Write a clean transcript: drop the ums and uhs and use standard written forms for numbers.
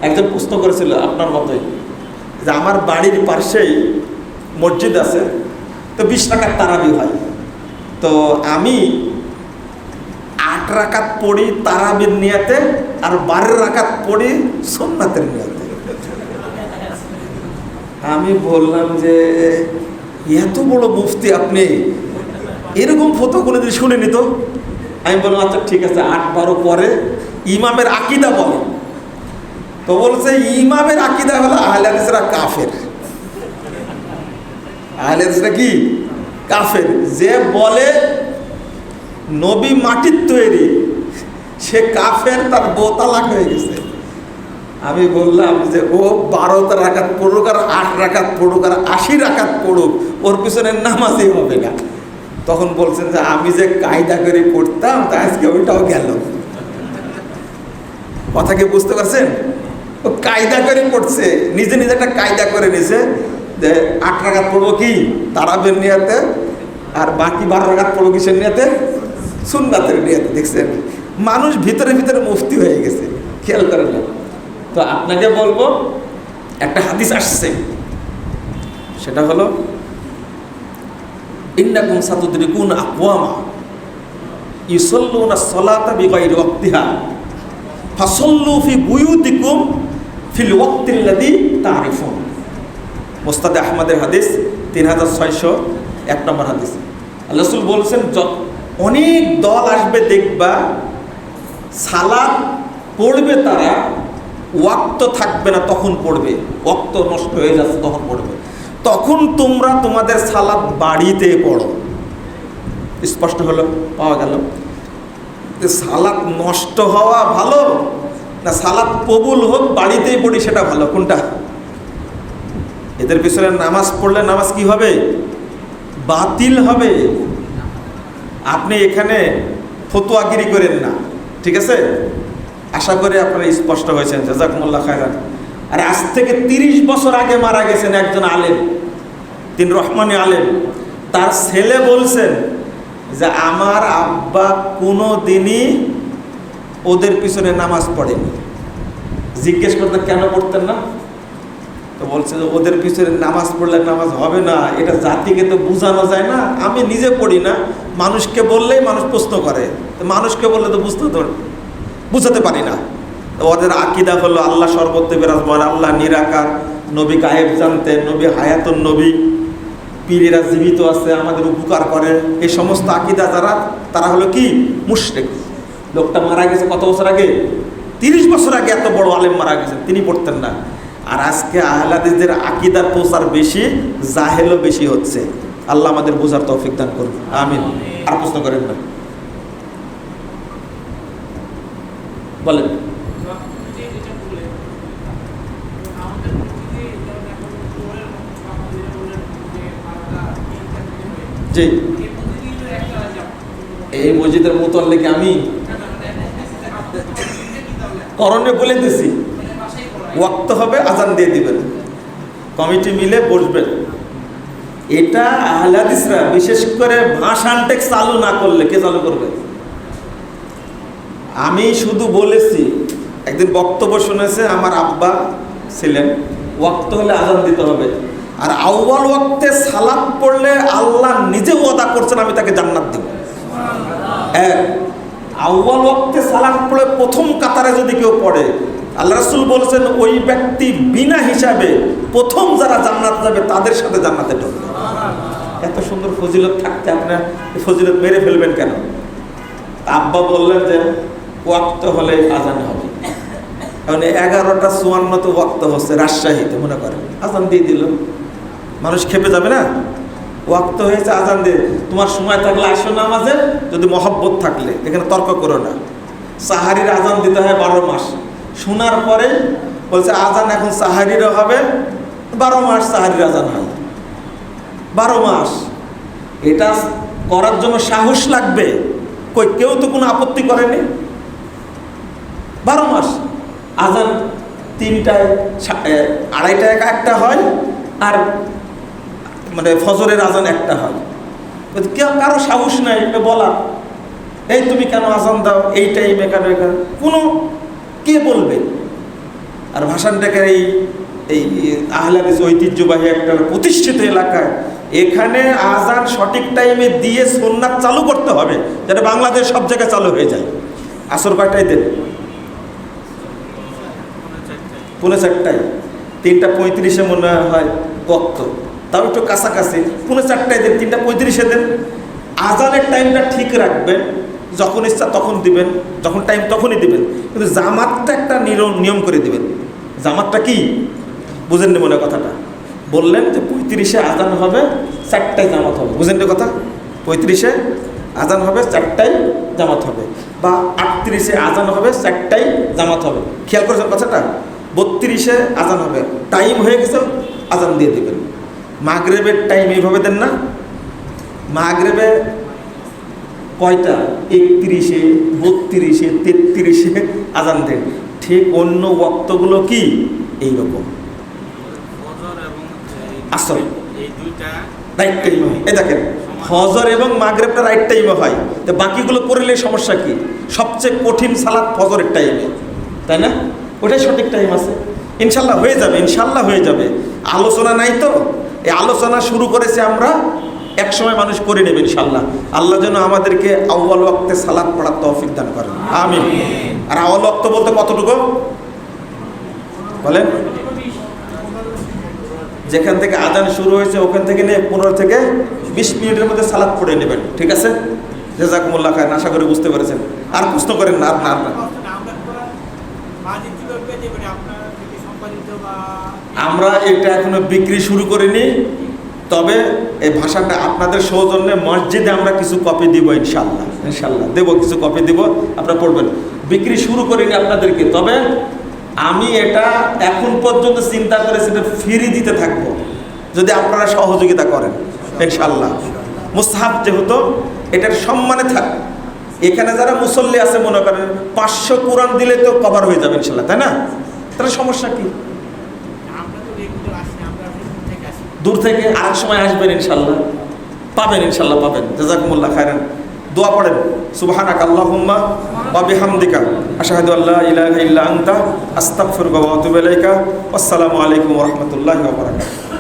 একজন প্রশ্ন করেছিল আপনার মতোই, যে আমার বাড়ির পাশেই মসজিদ আছে, তো 20 রাকাত তারাবি হয়, তো আমি 8 রাকাত পড়ি তারাবির নিয়তে আর 12 রাকাত পড়ি সুন্নাতের নিয়তে। আমি বললাম যে এত বড় মুফতি, আপনি এরকম ফতো কোনোদিন শুনেনি তো। আমি বললাম আচ্ছা ঠিক আছে, 8-12 পরে ইমামের আকীদা বলে। তো বলছে ইমামের আকীদা হলো আহলে হাদিসরা কাফের। আহলে হাদিসরা কি কাফের? যে বলে নবী মাটির তৈরি সে কাফের, তার বউ তালাক হয়ে গেছে। আমি বললাম যে ও 12 রাকাত পড়ুক আর 8 রাকাত পড়ুক আর 80 রাকাত পড়ুক, ওর পিছনে নামাজই হবে না। তখন বলছেন যে আমি যে কায়দা করে পড়তাম তা আজকে ওইটাও গেল। কথা কি বুঝতে পারছেন? ও কায়দা করে পড়ছে, নিজে নিজে একটা কায়দা করে নিছে যে 8 রাকাত পড়বো কি তারাবির নিয়তে, আর বাকি 12 রাকাত পড়বো কিসের নিয়তে? সুন্নাতের নিয়তে। দেখছেন, মানুষ ভিতরে ভিতরে মুফতি হয়ে গেছে, খেয়াল করেন না। তো আপনাকে বলবো, একটা হাদিস আসছে, সেটা হলো ইন্নাকুম সাতুদরিকুনা আকওয়ামা ইউসাল্লুনা সলাতা বিগাইরি ওয়াক্তিহা ফাসাল্লু ফি বুয়ুতিকুম ফিল ওয়াক্তিল্লাযী তারিফুন। মুসনাদে আহমদের হাদিস 3601 নম্বর হাদিস। আল্লাহ রাসূল বলছেন অনেক দল আসবে, দেখবা সালাত পড়বে, তারা ওয়াক্ত থাকবে না তখন পড়বে, ওয়াক্ত নষ্ট হয়ে যাচ্ছে তখন পড়বে, তখন তোমরা তোমাদের সালাত বাড়িতে পড়ো। স্পষ্ট হলো, পাওয়া গেল যে সালাত নষ্ট হওয়া ভালো না সালাত কবুল হোক বাড়িতেই পড়ি সেটা ভালো? কোনটা? এদের পিছনে নামাজ পড়লে নামাজ কি হবে? বাতিল হবে। আপনি এখানে ফতোয়াগিরি করেন না, ঠিক আছে? আশা করি আপনারা স্পষ্ট হয়েছেন, জাযাকুমুল্লাহ খায়রান। আর আজ থেকে 30 বছর আগে মারা গেছেন একজন আলেম, তিনি রহমানি আলেম। তার ছেলে বলছেন যে আমার আব্বা কোনো দিনই ওদের পিছনে নামাজ পড়েনি। জিজ্ঞেস করতেন কেন পড়তেন না? তো বলছে যে ওদের পিছনে নামাজ পড়লে নামাজ হবে না, এটা জাতিকে তো বোঝানো যায় না, আমি নিজে পড়ি না, মানুষকে বললেই মানুষ প্রশ্ন করে, তো মানুষকে বললে তো বুঝাতে পারি না। ওদের আকীদা হলো আল্লাহ সর্বত্র বিরাজমান, আল্লাহ নিরাকার, নবী গায়েব জানতেন, নবী হায়াতুন নবী, পীরেরা জীবিত আছে আমাদের উপকার করে। এই সমস্ত আকীদা যারা, তারা হলো কি মুশরিক। লোকটা মারা গেছে কত বছর আগে? 30 বছর আগে এত বড় আলেম মারা গেছেন, তিনি পড়তেন না। আর আজকে আহলে হাদিসদের আকীদার প্রচার বেশি, জাহেলও বেশি হচ্ছে। আল্লাহ আমাদের বোঝার তৌফিক দান করুন, আমিন। আর প্রশ্ন করেন না, বলেন। জি, এই মসজিদের মুতাল্লিক আমি করণে বলে দিছি, ওয়াক্ত হবে আজান দিয়ে দিবেন, কমিটি মিলে বসবেন। এটা আহলে হাদিসরা বিশেষ করে ভাষান টেক্স চালু না করলে কে চালু করবে? আমি শুধু বলেছি, একদিন বক্তব্য শুনেছে আমার আব্বা ছিলেন, ওয়াক্ত হলে আজান দিতে হবে, আর আউয়াল ওয়াক্তে সালাত পড়লে আল্লাহ নিজে ওয়াদা করছেন আমি তাকে জান্নাত দেব। আউয়াল ওয়াক্তে সালাত পড়ে প্রথম কাতারে যদি কেউ পড়ে, আল্লাহ রাসূল বলেছেন ওই ব্যক্তি বিনা হিসাবে প্রথম যারা জান্নাত যাবে তাদের সাথে জান্নাতে ঢুকবে। এত সুন্দর ফজিলত থাকতে আপনার ফজিলত মেরে ফেলবেন কেন? আব্বা বললেন যে ওয়াক্ত হলে আজান হবে। এখন 11:54 ওয়াক্ত হচ্ছে রাজশাহীতে, মনে করেন আজান দিয়ে দিল, মানুষ খেপে যাবে না? ওয়াক্ত হয়েছে, আজান দিয়ে, তোমার সময় থাকলে আসো নামাজে, যদি মহব্বত থাকলে, এখানে তর্ক করো না। সাহারির আজান দিতে হয় 12 মাস। শোনার পরে বলছে আজান এখন সাহারিরও হবে, 12 মাস সাহারির আজান হয়, 12 মাস। এটা করার জন্য সাহস লাগবে, কই কেউ তো কোনো আপত্তি করেনি। 12 মাস আজান 3টায়, 2:30টায় একটা হয়, আর মানে ফজরের আজান একটা হয়। কেউ কারো সাহস নাই এটা বলা, এই তুমি কেন আজান দাও এই টাইমে, কেন কোনো কে বলবে? আর ভাসানটাকের এই এই আহলে হাদিস ঐতিহ্যবাহী একটা প্রতিষ্ঠিত এলাকায় এখানে আজান সঠিক টাইমে দিয়ে সুন্নাত চালু করতে হবে, যাতে বাংলাদেশ সব জায়গায় চালু হয়ে যায়। আসর কয়টায় দেন? 4:30। 3:35 মনে হয় বক্ত, তাও একটু কাছাকাছি। 4:30 দেন, 3:35 দেন। আজানের টাইমটা ঠিক রাখবেন, যখন ইচ্ছা তখন দিবেন, যখন টাইম তখনই দিবেন, কিন্তু জামাতটা একটা নিয়ম করে দিবেন। জামাতটা কি বুঝেননি মনে কথাটা? বললেন যে 35-এ আজান হবে, 4টায় জামাত হবে। বুঝেন না কথা? 35-এ আজান হবে, 4টায় জামাত হবে, বা 38-এ আজান হবে, 4টায় জামাত হবে। খেয়াল করেছেন কথাটা? 32-এ আজান হবে, টাইম হয়ে গেছে, আজান দিয়ে দেবেন। মাগরিবের টাইম এইভাবে দেন না? মাগরিবে কয়টা? 31-এ, 32-এ, 33-এ আজান দেন। ঠিক অন্য ওয়াক্তগুলো কি এইরকম। আসল রাইট টাইমে হয়। এই দেখেন, ফজর এবং মাগরিবটা রাইট টাইমে হয়, তো বাকিগুলো করলে সমস্যা কি? সবচেয়ে কঠিন সালাত ফজরের টাইমে, তাই না? ওটাই সঠিক টাইম আছে। ইনশাল্লাহ হয়ে যাবে, ইনশাল্লাহ হয়ে যাবে। আলোচনা নাই তো, এই আলোচনা শুরু করেছে আমরা, এক সময় মানুষ করে নেবে ইনশাল্লাহ। আল্লাহ যেন আমাদেরকে আউয়াল ওয়াক্তে সালাত পড়ার তৌফিক দান করেন, আমিন। আর আউয়াল ওয়াক্ত বলতে কতটুকু বলেন? যেখান থেকে আজান শুরু হয়েছে ওখান থেকে নিয়ে 15 থেকে 20 মিনিটের মধ্যে সালাত পড়ে নেবেন, ঠিক আছে? জাযাকুমুল্লাহ খায়র, আশা করি বুঝতে পেরেছেন। আর প্রশ্ন করেন না, আর না। আমরা এটা এখনো বিক্রি শুরু করিনি, তবে এই ভাষাটা আপনাদের সৌজন্যে মসজিদে আমরা কিছু কপি দিব ইনশাল্লাহ, ইনশাল্লাহ দেবো, কিছু কপি দিব, আপনারা পড়বেন। বিক্রি শুরু করিনি আপনাদেরকে, তবে আমি এটা এখন পর্যন্ত চিন্তা করেছি ফ্রি দিতে থাকবো, যদি আপনারা সহযোগিতা করেন ইনশাল্লাহ। মুসহাফ যেহেতু এটার সম্মানে থাক, এখানে যারা মুসল্লি আছে মনে করেন 500 কোরআন দিলে তো কভার হয়ে যাবে ইনশাল্লাহ, তাই না? তাহলে সমস্যা কি? দূর থেকে আরেক সময় আসবেন ইনশাল্লাহ, পাবেন ইনশাল্লাহ, পাবেন। জাযাকুমুল্লাহ খায়রান। দোয়া পড়েন, সুবহানাকা আল্লাহুম্মা ওয়া বিহামদিকা আশহাদু আল্লা ইলাহা ইল্লা আনতা আস্তাগফিরুকা ওয়া আতুবু ইলাইকা। আসসালামু আলাইকুম ওয়া রাহমাতুল্লাহি ওয়া বারাকাতুহু।